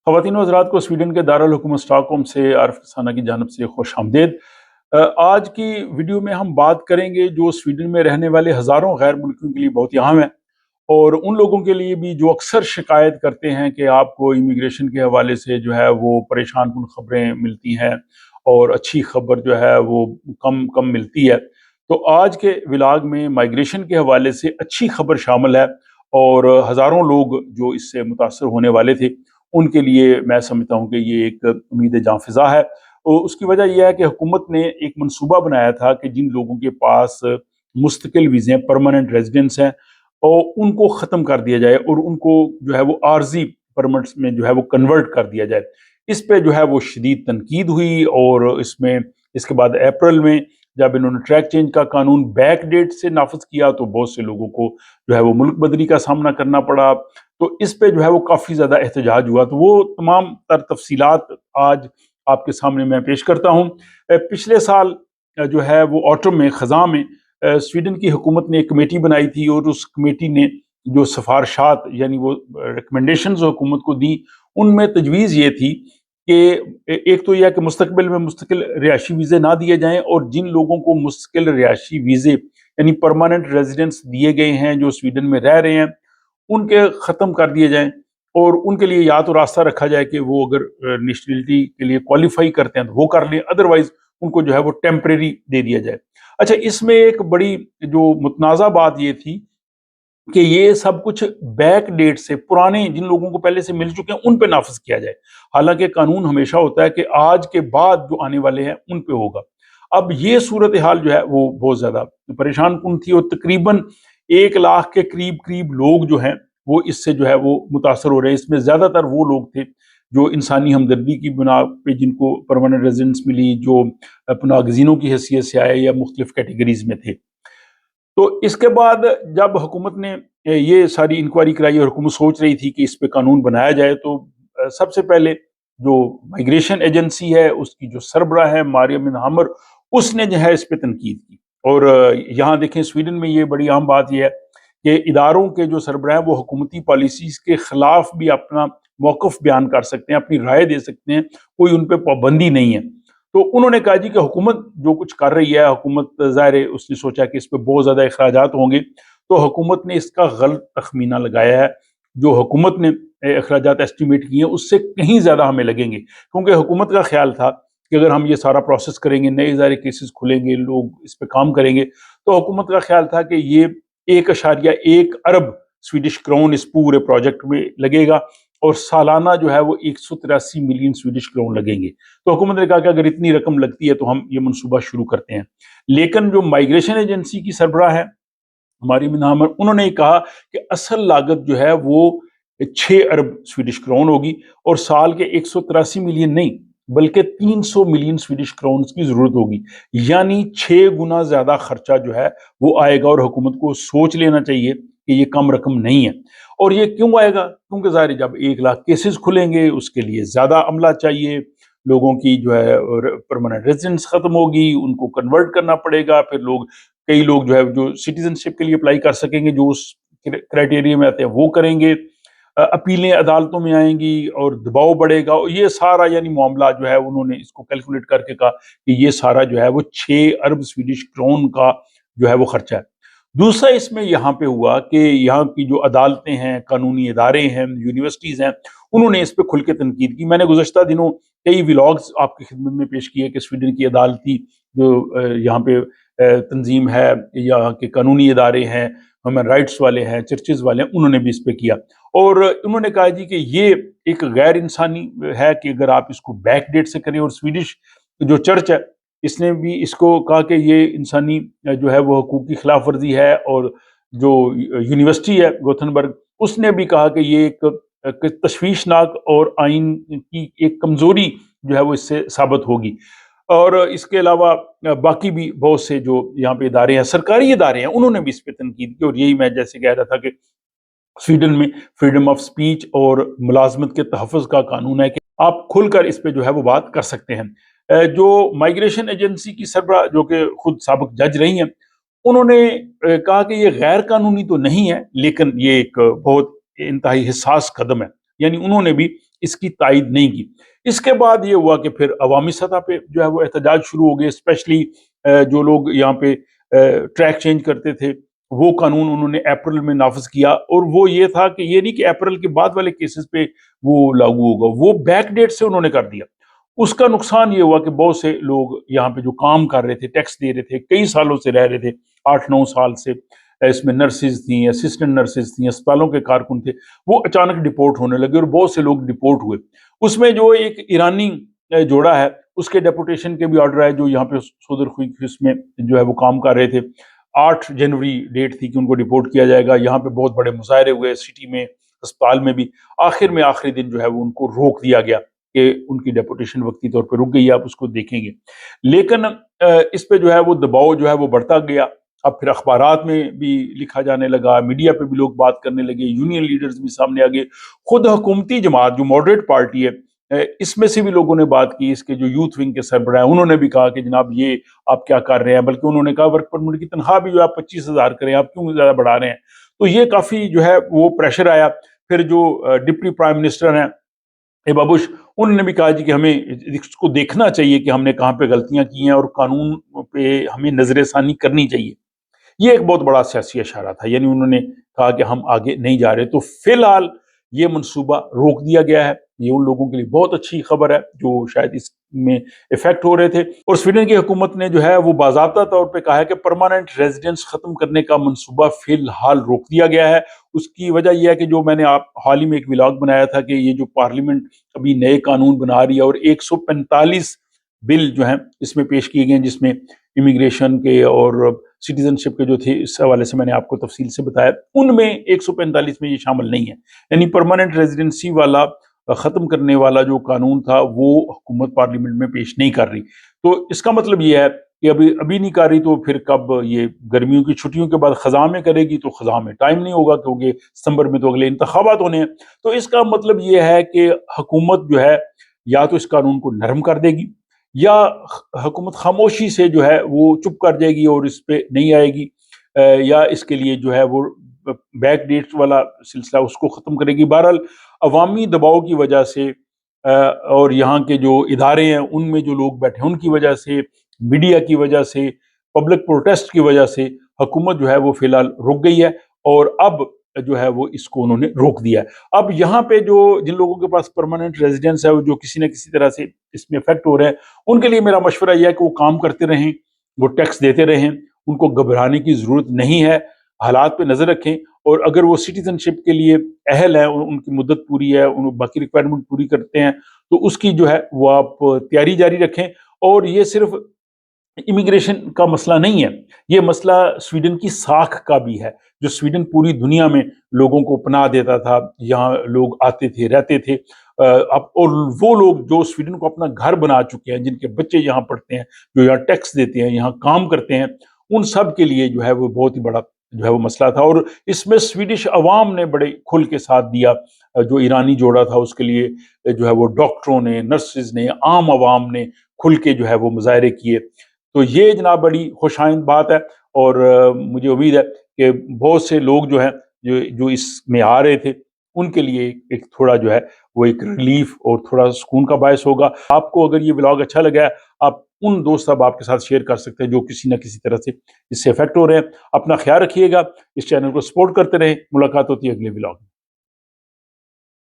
ख़वातीन व हज़रात को स्वीडन के दारुल हुकूमत स्टॉकहोम से आरिफ रसाना की जानिब से खुश आमदीद। आज की वीडियो में हम बात करेंगे जो स्वीडन में रहने वाले हज़ारों गैर मुल्कियों के लिए बहुत ही अहम है, और उन लोगों के लिए भी जो अक्सर शिकायत करते हैं कि आपको इमिग्रेशन के हवाले से जो है वो परेशान कुन ख़बरें मिलती हैं और अच्छी खबर जो है वो कम कम मिलती है। तो आज के व्लॉग में माइग्रेशन के हवाले से अच्छी खबर शामिल है, और हज़ारों लोग जो इससे मुतासर होने वाले थे उनके लिए मैं समझता हूँ कि ये एक उम्मीद जां फ़िज़ा है। और उसकी वजह यह है कि हुकूमत ने एक मनसूबा बनाया था कि जिन लोगों के पास मुस्तकिल वीज़े परमानेंट रेजिडेंस हैं और उनको ख़त्म कर दिया जाए और उनको जो है वो आर्जी परमिट्स में जो है वो कन्वर्ट कर दिया जाए। इस पे जो है वो शदीद तनकीद हुई, और इसके बाद अप्रैल में जब इन्होंने ट्रैक चेंज का कानून बैक डेट से नाफिज किया तो बहुत से लोगों को जो है वो मुल्क बदली का सामना करना पड़ा। तो इस पे जो है वो काफ़ी ज़्यादा एहतजाज हुआ। तो वो तमाम तर तफसीलात आज आपके सामने मैं पेश करता हूँ। पिछले साल जो है वो ऑटम में ख़ज़ां में स्वीडन की हुकूमत ने एक कमेटी बनाई थी, और उस कमेटी ने जो सिफारशात यानी वो रिकमेंडेशंस हुकूमत को दी, उनमें तजवीज़ ये थी कि एक तो यह कि मुस्तकबिल में मुस्तकिल रिहायशी वीज़े ना दिए जाएँ, और जिन लोगों को मुस्तकिल रिहायशी वीज़े यानी परमानेंट रेजिडेंस दिए गए हैं जो स्वीडन में रह रहे हैं उनके ख़त्म कर दिए जाएं, और उनके लिए या तो रास्ता रखा जाए कि वो अगर नेशनलिटी के लिए क्वालिफाई करते हैं तो वो कर लें, अदरवाइज उनको जो है वो टेम्परेरी दे दिया जाए। अच्छा, इसमें एक बड़ी जो मुतनाज़ा बात ये थी कि ये सब कुछ बैक डेट से पुराने जिन लोगों को पहले से मिल चुके हैं उन पे नाफिज किया जाए। हालांकि कानून हमेशा होता है कि आज के बाद जो आने वाले हैं उन पे होगा। अब ये सूरत हाल जो है वो बहुत ज़्यादा परेशान कुन थी, और तकरीबन 1 लाख के करीब करीब लोग जो हैं वो इससे जो है वो मुतासर हो रहे हैं। इसमें ज़्यादातर वो लोग थे जो इंसानी हमदर्दी की बिना पे जिनको परमानेंट रेजिडेंस मिली, जो नागज़ीनों की हैसियत से आए या मुख्तलिफ कैटेगरीज में थे। तो इसके बाद जब हुकूमत ने ये सारी इंक्वायरी कराई और हुकूमत सोच रही थी कि इस पे कानून बनाया जाए, तो सबसे पहले जो माइग्रेशन एजेंसी है उसकी जो सरबराह है मारियम बिन हामर, उसने जो है इस पे तनकीद की। और यहाँ देखें स्वीडन में ये बड़ी अहम बात यह है कि इदारों के जो सरबराह हैं वो हुकूमती पॉलिसीज़ के ख़िलाफ़ भी अपना मौक़िफ़ बयान कर सकते हैं, अपनी राय दे सकते हैं, कोई उन पे पाबंदी नहीं है। तो उन्होंने कहा जी कि हुकूमत जो कुछ कर रही है, हुकूमत ज़ाहिर है उसने सोचा कि इस पे बहुत ज़्यादा अखराजात होंगे, तो हुकूमत ने इसका गलत तखमीना लगाया है। जो हुकूमत ने अखराजात एस्टिमेट किए हैं उससे कहीं ज़्यादा हमें लगेंगे, क्योंकि हुकूमत का ख्याल था कि अगर हम ये सारा प्रोसेस करेंगे, नए ज़ाहिर केसेस खुलेंगे, लोग इस पे काम करेंगे, तो हुकूमत का ख्याल था कि ये 1.1 अरब स्वीडिश क्राउन इस पूरे प्रोजेक्ट में लगेगा, और सालाना जो है वो 183 मिलियन स्वीडिश क्राउन लगेंगे। तो हुकूमत ने कहा कि अगर इतनी रकम लगती है तो हम ये मनसूबा शुरू करते हैं। लेकिन जो माइग्रेशन एजेंसी की सरबराह है हमारी मिनामर, उन्होंने कहा कि असल लागत जो है वो 6 अरब स्वीडिश क्राउन होगी, और साल के 183 मिलियन नहीं बल्कि 300 मिलियन स्वीडिश क्राउन की जरूरत होगी। यानी 6 गुना ज्यादा खर्चा जो है वो आएगा, और हुकूमत को सोच लेना चाहिए कि ये कम रकम नहीं है। और ये क्यों आएगा? क्योंकि ज़ाहिर जब 1 लाख केसेस खुलेंगे उसके लिए ज़्यादा अमला चाहिए, लोगों की जो है परमानेंट रेजिडेंस ख़त्म होगी, उनको कन्वर्ट करना पड़ेगा, फिर कई लोग जो है जो सिटीजनशिप के लिए अप्लाई कर सकेंगे, जो उस क्राइटेरिया में आते हैं वो करेंगे, अपीलें अदालतों में आएंगी और दबाव बढ़ेगा, और ये सारा यानी मामला जो है उन्होंने इसको कैलकुलेट करके कहा कि ये सारा जो है वो 6 अरब स्वीडिश क्राउन का जो है वो खर्चा है। दूसरा इसमें यहाँ पे हुआ कि यहाँ की जो अदालतें हैं, कानूनी इदारे हैं, यूनिवर्सिटीज़ हैं, उन्होंने इस पे खुल के तनकीद की। मैंने गुज़श्ता दिनों कई व्लॉग्स आपकी खिदमत में पेश किए कि स्वीडन की अदालती जो यहाँ पे तंजीम है, यहाँ के कानूनी इदारे हैं, ह्यूमन राइट्स वाले हैं, चर्चेज़ वाले हैं, उन्होंने भी इस पे किया। और उन्होंने कहा जी कि ये एक गैर इंसानी है कि अगर आप इसको बैक डेट से करें, और स्वीडिश जो चर्च है इसने भी इसको कहा कि ये इंसानी जो है वो हकूक़ की खिलाफ वर्जी है, और जो यूनिवर्सिटी है गोथनबर्ग उसने भी कहा कि ये एक तशवीशनाक और आइन की एक कमज़ोरी जो है वो इससे साबित होगी। और इसके अलावा बाकी भी बहुत से जो यहाँ पे इदारे हैं, सरकारी इदारे हैं, उन्होंने भी इस पे तनकीद की। और यही मैं जैसे कह रहा था कि स्वीडन में फ्रीडम ऑफ स्पीच और मुलाजमत के तहफ़्फ़ुज़ का कानून है कि आप खुलकर इस पे जो है वो बात कर सकते हैं। जो माइग्रेशन एजेंसी की सरबराह जो कि खुद साबिक जज रही हैं, उन्होंने कहा कि ये गैर कानूनी तो नहीं है, लेकिन ये एक बहुत इंतहाई हिसास कदम है। यानी उन्होंने भी اس کی تائید نہیں کی۔ اس کے بعد یہ ہوا کہ پھر عوامی سطح پہ جو ہے وہ احتجاج شروع ہو گئے، اسپیشلی جو لوگ یہاں پہ ٹریک چینج کرتے تھے، وہ قانون انہوں نے اپریل میں نافذ کیا، اور وہ یہ تھا کہ یہ نہیں کہ اپریل کے بعد والے کیسز پہ وہ لاگو ہوگا، وہ بیک ڈیٹ سے انہوں نے کر دیا۔ اس کا نقصان یہ ہوا کہ بہت سے لوگ یہاں پہ جو کام کر رہے تھے، ٹیکس دے رہے تھے، کئی سالوں سے رہ رہے تھے، 8-9 سال سے، اس میں نرسز تھیں، اسسٹنٹ نرسز تھیں، اسپتالوں کے کارکن تھے، وہ اچانک ڈپورٹ ہونے لگے، اور بہت سے لوگ ڈپورٹ ہوئے۔ اس میں جو ایک ایرانی جوڑا ہے، اس کے ڈیپوٹیشن کے بھی آرڈر آئے، جو یہاں پہ صدر ہوئی، اس میں جو ہے وہ کام کر رہے تھے۔ 8 جنوری ڈیٹ تھی کہ ان کو ڈپورٹ کیا جائے گا۔ یہاں پہ بہت بڑے مظاہرے ہوئے سٹی میں، اسپتال میں بھی۔ آخر میں آخری دن جو ہے وہ ان کو روک دیا گیا کہ ان کی ڈیپوٹیشن وقتی طور پہ رک گئی، آپ اس کو دیکھیں گے۔ لیکن اس پہ جو ہے وہ دباؤ جو ہے وہ بڑھتا گیا۔ اب پھر اخبارات میں بھی لکھا جانے لگا، میڈیا پہ بھی لوگ بات کرنے لگے، یونین لیڈرز بھی سامنے آ گئے، خود حکومتی جماعت جو ماڈریٹ پارٹی ہے، اس میں سے بھی لوگوں نے بات کی۔ اس کے جو یوتھ ونگ کے سربراہ ہیں، انہوں نے بھی کہا کہ جناب یہ آپ کیا کر رہے ہیں، بلکہ انہوں نے کہا ورک پرمٹ کی تنخواہ بھی جو آپ 25,000 کریں، آپ کیوں زیادہ بڑھا رہے ہیں۔ تو یہ کافی جو ہے وہ پریشر آیا۔ پھر جو ڈپٹی پرائم منسٹر ہیں ایبا بش، انہوں نے بھی کہا جی کہ ہمیں اس کو دیکھنا چاہیے کہ ہم نے کہاں پہ غلطیاں کی ہیں، اور قانون پہ ہمیں نظر ثانی کرنی چاہیے۔ یہ ایک بہت بڑا سیاسی اشارہ تھا، یعنی انہوں نے کہا کہ ہم آگے نہیں جا رہے۔ تو فی الحال یہ منصوبہ روک دیا گیا ہے۔ یہ ان لوگوں کے لیے بہت اچھی خبر ہے جو شاید اس میں افیکٹ ہو رہے تھے۔ اور سویڈن کی حکومت نے جو ہے وہ باضابطہ طور پہ کہا ہے کہ پرماننٹ ریزیڈنس ختم کرنے کا منصوبہ فی الحال روک دیا گیا ہے۔ اس کی وجہ یہ ہے کہ جو میں نے حال ہی میں ایک ولاگ بنایا تھا کہ یہ جو پارلیمنٹ ابھی نئے قانون بنا رہی ہے، اور 145 بل جو ہیں اس میں پیش کیے گئے ہیں، جس میں امیگریشن کے اور سٹیزن شپ کے جو تھے، اس حوالے سے میں نے آپ کو تفصیل سے بتایا، ان میں 145 میں یہ شامل نہیں ہے۔ یعنی پرماننٹ ریزیڈنسی والا ختم کرنے والا جو قانون تھا وہ حکومت پارلیمنٹ میں پیش نہیں کر رہی۔ تو اس کا مطلب یہ ہے کہ ابھی نہیں کر رہی، تو پھر کب یہ گرمیوں کی چھٹیوں کے بعد خزاں میں کرے گی، تو خزاں میں ٹائم نہیں ہوگا، کیونکہ ستمبر میں تو اگلے انتخابات ہونے ہیں۔ تو اس کا مطلب یہ ہے کہ حکومت جو ہے یا تو اس قانون کو نرم کر دے گی، یا حکومت خاموشی سے جو ہے وہ چپ کر جائے گی اور اس پہ نہیں آئے گی، یا اس کے لیے جو ہے وہ بیک ڈیٹ والا سلسلہ اس کو ختم کرے گی۔ بہرحال عوامی دباؤ کی وجہ سے، اور یہاں کے جو ادارے ہیں ان میں جو لوگ بیٹھے ہیں ان کی وجہ سے، میڈیا کی وجہ سے، پبلک پروٹیسٹ کی وجہ سے، حکومت جو ہے وہ فی الحال رک گئی ہے، اور اب جو ہے وہ اس کو انہوں نے روک دیا ہے۔ اب یہاں پہ جو جن لوگوں کے پاس پرماننٹ ریزیڈنس ہے، وہ جو کسی نہ کسی طرح سے اس میں افیکٹ ہو رہے ہیں، ان کے لیے میرا مشورہ یہ ہے کہ وہ کام کرتے رہیں، وہ ٹیکس دیتے رہیں، ان کو گھبرانے کی ضرورت نہیں ہے، حالات پہ نظر رکھیں، اور اگر وہ سٹیزن شپ کے لیے اہل ہیں، ان کی مدت پوری ہے، ان باقی ریکوائرمنٹ پوری کرتے ہیں، تو اس کی جو ہے وہ آپ تیاری جاری رکھیں۔ اور یہ صرف امیگریشن کا مسئلہ نہیں ہے، یہ مسئلہ سویڈن کی ساکھ کا بھی ہے۔ جو سویڈن پوری دنیا میں لوگوں کو پناہ دیتا تھا، یہاں لوگ آتے تھے، رہتے تھے، اور وہ لوگ جو سویڈن کو اپنا گھر بنا چکے ہیں، جن کے بچے یہاں پڑھتے ہیں، جو یہاں ٹیکس دیتے ہیں، یہاں کام کرتے ہیں، ان سب کے لیے جو ہے وہ بہت ہی بڑا جو ہے وہ مسئلہ تھا۔ اور اس میں سویڈش عوام نے بڑے کھل کے ساتھ دیا۔ جو ایرانی جوڑا تھا اس کے لیے جو ہے وہ ڈاکٹروں نے، نرسز نے، عام عوام نے کھل کے جو ہے وہ مظاہرے کیے۔ تو یہ جناب بڑی خوش آئند بات ہے، اور مجھے امید ہے کہ بہت سے لوگ جو ہیں جو اس میں آ رہے تھے، ان کے لیے ایک تھوڑا جو ہے وہ ایک ریلیف اور تھوڑا سکون کا باعث ہوگا۔ آپ کو اگر یہ ولاگ اچھا لگا ہے، آپ ان دوست احباب کے ساتھ شیئر کر سکتے ہیں جو کسی نہ کسی طرح سے اس سے افیکٹ ہو رہے ہیں۔ اپنا خیال رکھیے گا، اس چینل کو سپورٹ کرتے رہیں۔ ملاقات ہوتی ہے اگلے ولاگ میں۔